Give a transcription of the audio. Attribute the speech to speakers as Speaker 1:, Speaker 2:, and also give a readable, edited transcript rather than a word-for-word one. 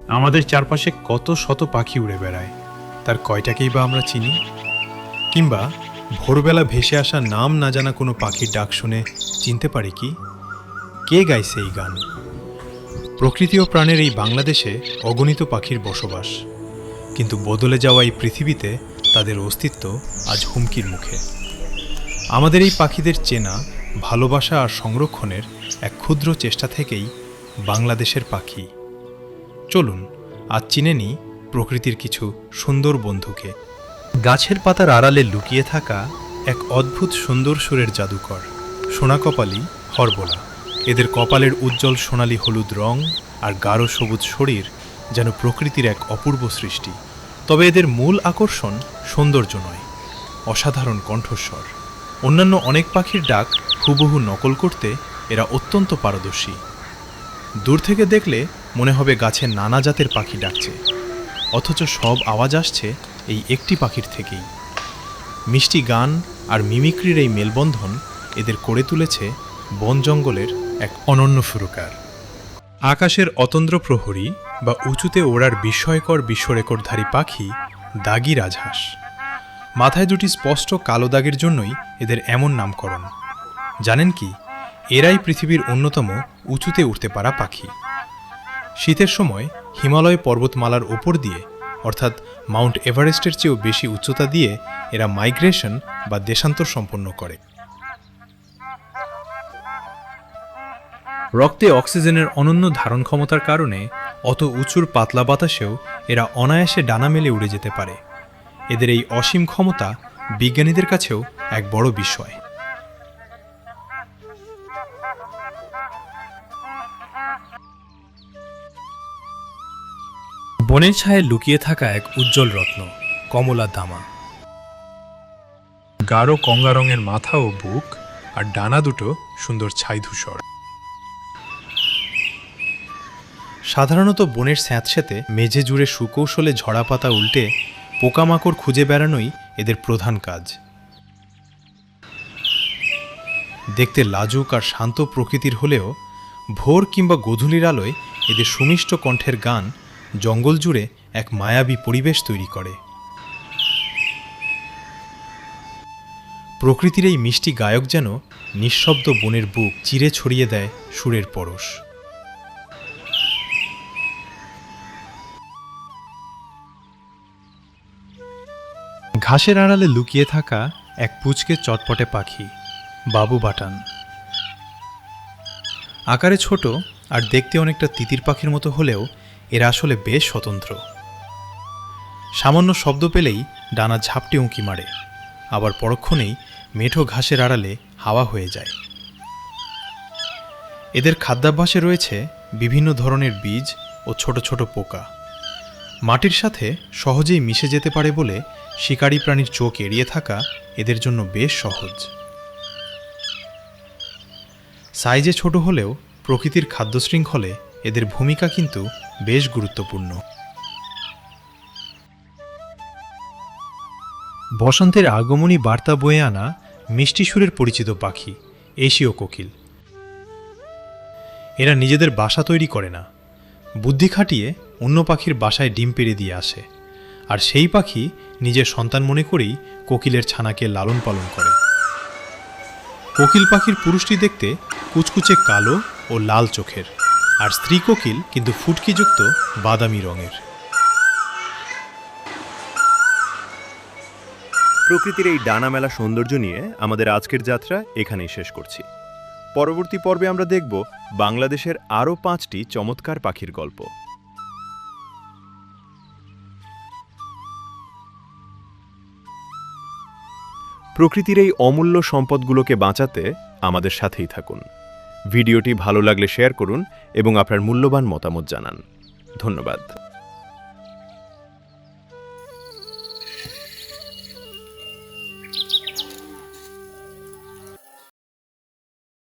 Speaker 1: আমাদের চারপাশে কত শত পাখি উড়ে বেড়ায়, তার কয়টাকেই বা আমরা চিনি? কিংবা ভোরবেলা ভেসে আসা নাম না জানা কোনো পাখির ডাক শুনে চিনতে পারি কি কে গাইছে এই গান? প্রকৃতি ও প্রাণের এই বাংলাদেশে অগণিত পাখির বসবাস, কিন্তু বদলে যাওয়া এই পৃথিবীতে তাদের অস্তিত্ব আজ হুমকির মুখে। আমাদের এই পাখিদের চেনা, ভালোবাসা আর সংরক্ষণের এক ক্ষুদ্র চেষ্টা থেকেই বাংলাদেশের পাখি। চলুন আজ চিনে নিই প্রকৃতির কিছু সুন্দর বন্ধুকে। গাছের পাতার আড়ালে লুকিয়ে থাকা এক অদ্ভুত সুন্দর সুরের জাদুকর সোনাকপালি হরবোলা। এদের কপালের উজ্জ্বল সোনালি হলুদ রং আর গাঢ় সবুজ শরীর যেন প্রকৃতির এক অপূর্ব সৃষ্টি। তবে এদের মূল আকর্ষণ সৌন্দর্য নয়, অসাধারণ কণ্ঠস্বর। অন্যান্য অনেক পাখির ডাক হুবহু নকল করতে এরা অত্যন্ত পারদর্শী। দূর থেকে দেখলে মনে হবে গাছের নানা জাতের পাখি ডাকছে, অথচ সব আওয়াজ আসছে এই একটি পাখির থেকেই। মিষ্টি গান আর মিমিক্রির এই মেলবন্ধন এদের করে তুলেছে বন জঙ্গলের এক অনন্য সুরকার। আকাশের অতন্দ্র প্রহরী বা উঁচুতে ওড়ার বিস্ময়কর বিশ্ব রেকর্ডধারী পাখি দাগি রাজহাঁস। মাথায় দুটি স্পষ্ট কালো দাগের জন্যই এদের এমন নামকরণ। জানেন কি, এরাই পৃথিবীর অন্যতম উঁচুতে উঠতে পারা পাখি। শীতের সময় হিমালয় পর্বতমালার ওপর দিয়ে, অর্থাৎ মাউন্ট এভারেস্টের চেয়েও বেশি উচ্চতা দিয়ে এরা মাইগ্রেশন বা দেশান্তর সম্পন্ন করে। রক্তে অক্সিজেনের অনন্য ধারণ ক্ষমতার কারণে অত উঁচুর পাতলা বাতাসেও এরা অনায়াসে ডানা মেলে উড়ে যেতে পারে। এদের এই অসীম ক্ষমতা বিজ্ঞানীদের কাছেও এক বড় বিস্ময়। বনের ছায়ায় লুকিয়ে থাকা এক উজ্জ্বল রত্ন কমলা দামা। গাঢ় কঙ্গা রঙের মাথা ও বুক, আর ডানা দুটো সুন্দর ছাই ধূসর। সাধারণত বনের স্যাঁতস্যাঁতে মেঝে জুড়ে সুকৌশলে ঝরা পাতা উল্টে পোকামাকড় খুঁজে বেড়ানোই এদের প্রধান কাজ। দেখতে লাজুক আর শান্ত প্রকৃতির হলেও ভোর কিংবা গোধূলির আলোয় এদের সুমিষ্ট কণ্ঠের গান জঙ্গল জুড়ে এক মায়াবী পরিবেশ তৈরি করে। প্রকৃতির এই মিষ্টি গায়ক যেন নিঃশব্দ বনের বুক চিরে ছড়িয়ে দেয় সুরের পরশ। ঘাসের আড়ালে লুকিয়ে থাকা এক পুচকে চটপটে পাখি বাবু বাটান। আকারে ছোট আর দেখতে অনেকটা তিতির পাখির মতো হলেও এরা আসলে বেশ স্বতন্ত্র। সামান্য শব্দ পেলেই ডানা ঝাপটে উঁকি মারে, আবার পরক্ষণেই মেঠো ঘাসের আড়ালে হাওয়া হয়ে যায়। এদের খাদ্যাভ্যাসে রয়েছে বিভিন্ন ধরনের বীজ ও ছোট ছোট পোকা। মাটির সাথে সহজেই মিশে যেতে পারে বলে শিকারী প্রাণীর চোখ এড়িয়ে থাকা এদের জন্য বেশ সহজ। সাইজে ছোট হলেও প্রকৃতির খাদ্য শৃঙ্খলে এদের ভূমিকা কিন্তু বেশ গুরুত্বপূর্ণ। বসন্তের আগমনী বার্তা বয়ে আনা মিষ্টি সুরের পরিচিত পাখি এশীয় কোকিল। এরা নিজেদের বাসা তৈরি করে না, বুদ্ধি খাটিয়ে অন্য পাখির বাসায় ডিম পেড়ে দিয়ে আসে, আর সেই পাখি নিজের সন্তান মনে করেই কোকিলের ছানাকে লালন পালন করে। কোকিল পাখির পুরুষটি দেখতে কুচকুচে কালো ও লাল চোখের, আর স্ত্রী কোকিল কিন্তু ফুটকিযুক্ত বাদামি রঙের।
Speaker 2: প্রকৃতির এই ডানা মেলা সৌন্দর্য নিয়ে আমাদের আজকের যাত্রা এখানেই শেষ করছি। পরবর্তী পর্বে আমরা দেখব বাংলাদেশের আরও 5টি চমৎকার পাখির গল্প। প্রকৃতির এই অমূল্য সম্পদগুলোকে বাঁচাতে আমাদের সাথেই থাকুন। ভিডিওটি ভালো লাগলে শেয়ার করুন এবং আপনার মূল্যবান মতামত জানান। ধন্যবাদ।